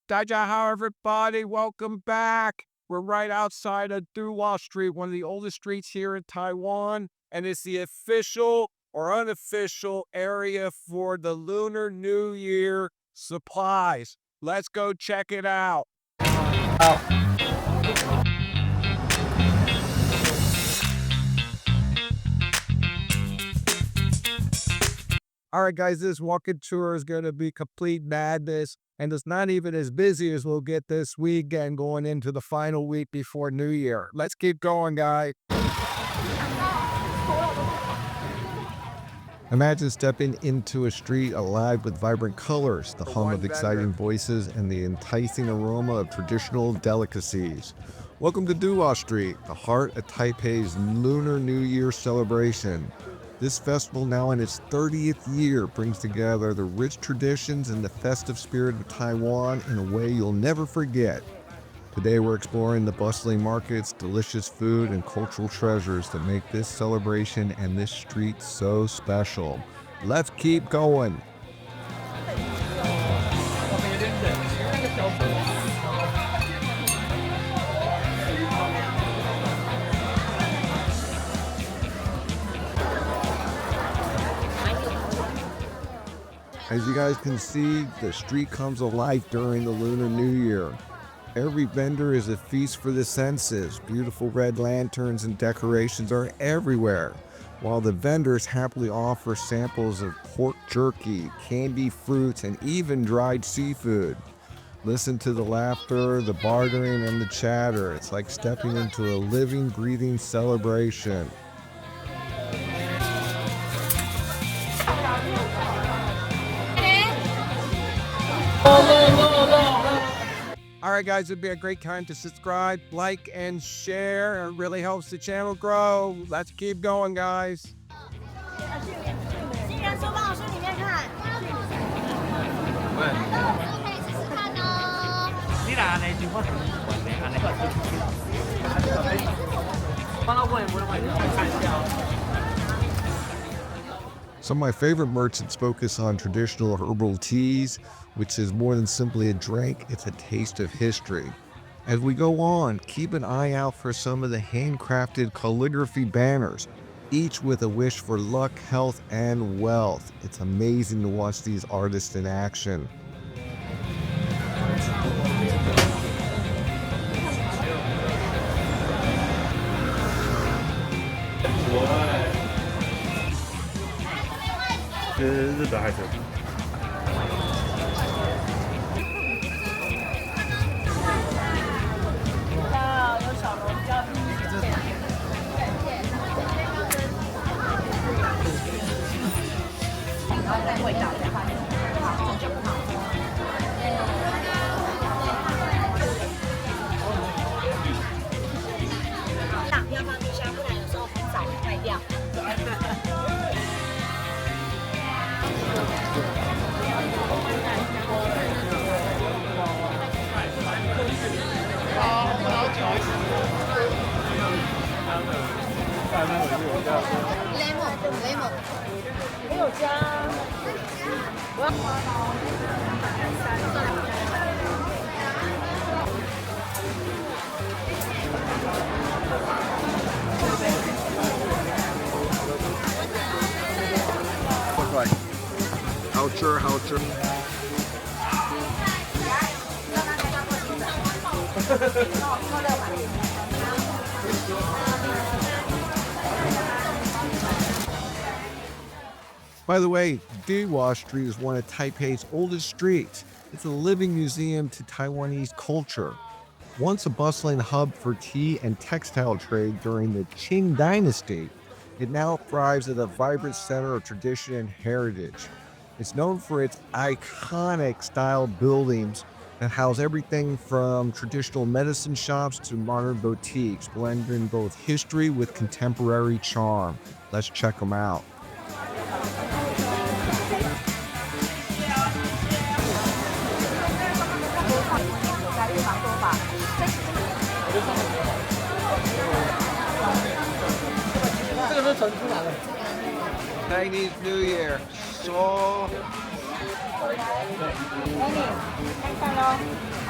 大家好, everybody. Welcome back. We're right outside of Dihua Street, one of the oldest streets here in Taiwan, and it's the official or unofficial area for the Lunar New Year supplies. Let's go check it out. All right, guys, this walking tour is going to be complete madness, and it's not even as busy as we'll get this weekend going into the final week before New Year. Let's keep going, guys. Imagine stepping into a street alive with vibrant colors, the hum of exciting voices, and the enticing aroma of traditional delicacies. Welcome to Dihua Street, the heart of Taipei's Lunar New Year celebration. This festival, now in its 30th year, brings together the rich traditions and the festive spirit of Taiwan in a way you'll never forget. Today we're exploring the bustling markets, delicious food, and cultural treasures that make this celebration and this street so special. Let's keep going. As you guys can see, the street comes alive during the Lunar New Year. Every vendor is a feast for the senses. Beautiful red lanterns and decorations are everywhere, while the vendors happily offer samples of pork jerky, candy fruits, and even dried seafood. Listen to the laughter, the bartering, and the chatter. It's like stepping into a living, breathing celebration. Alright guys, it'd be a great time to subscribe, like, and share. It really helps the channel grow. Let's keep going, guys. Some of my favorite merchants focus on traditional herbal teas, which is more than simply a drink, it's a taste of history. As we go on, keep an eye out for some of the handcrafted calligraphy banners, each with a wish for luck, health, and wealth. It's amazing to watch these artists in action. Like Houcher. By the way, Dihua Street is one of Taipei's oldest streets. It's a living museum to Taiwanese culture. Once a bustling hub for tea and textile trade during the Qing Dynasty, it now thrives as a vibrant center of tradition and heritage. It's known for its iconic style buildings that house everything from traditional medicine shops to modern boutiques, blending both history with contemporary charm. Let's check them out. Chinese New Year, so 美女，看看喽。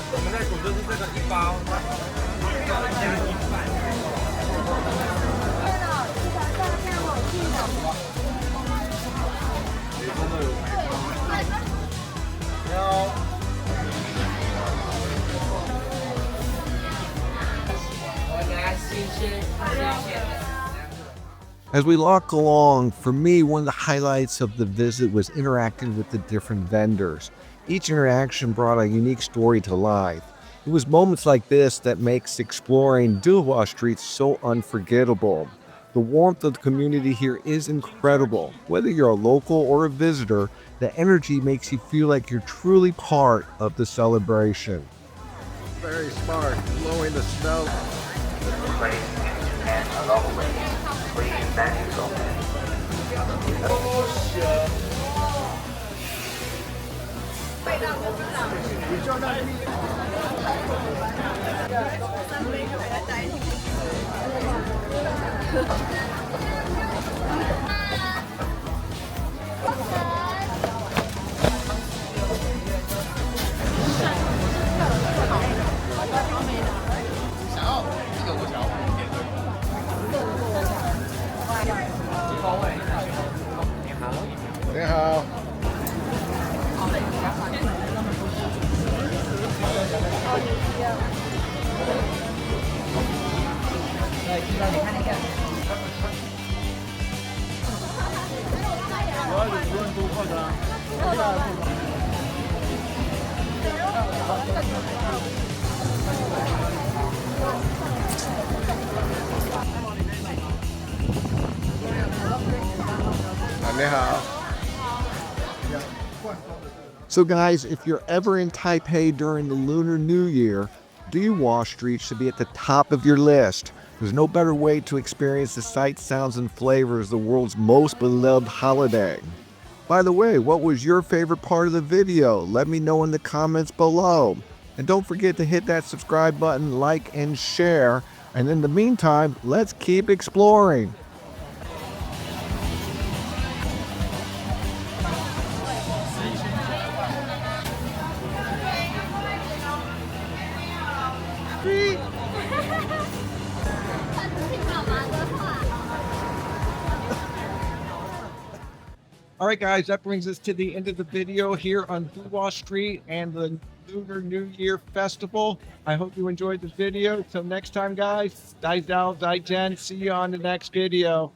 我们在煮就是这个一包，这个As we walk along, for me, one of the highlights of the visit was interacting with the different vendors. Each interaction brought a unique story to life. It was moments like this that makes exploring Dihua Street so unforgettable. The warmth of the community here is incredible. Whether you're a local or a visitor, the energy makes you feel like you're truly part of the celebration. Very smart, blowing the snow. So guys, if you're ever in Taipei during the Lunar New Year, Dihua Street should be at the top of your list. There's no better way to experience the sights, sounds, and flavors of the world's most beloved holiday. By the way, what was your favorite part of the video? Let me know in the comments below. And don't forget to hit that subscribe button, like, and share. And in the meantime, let's keep exploring. All right, guys, that brings us to the end of the video here on Dihua Street and the Lunar New Year Festival. I hope you enjoyed this video. Till next time, guys, 大家再见. See you on the next video.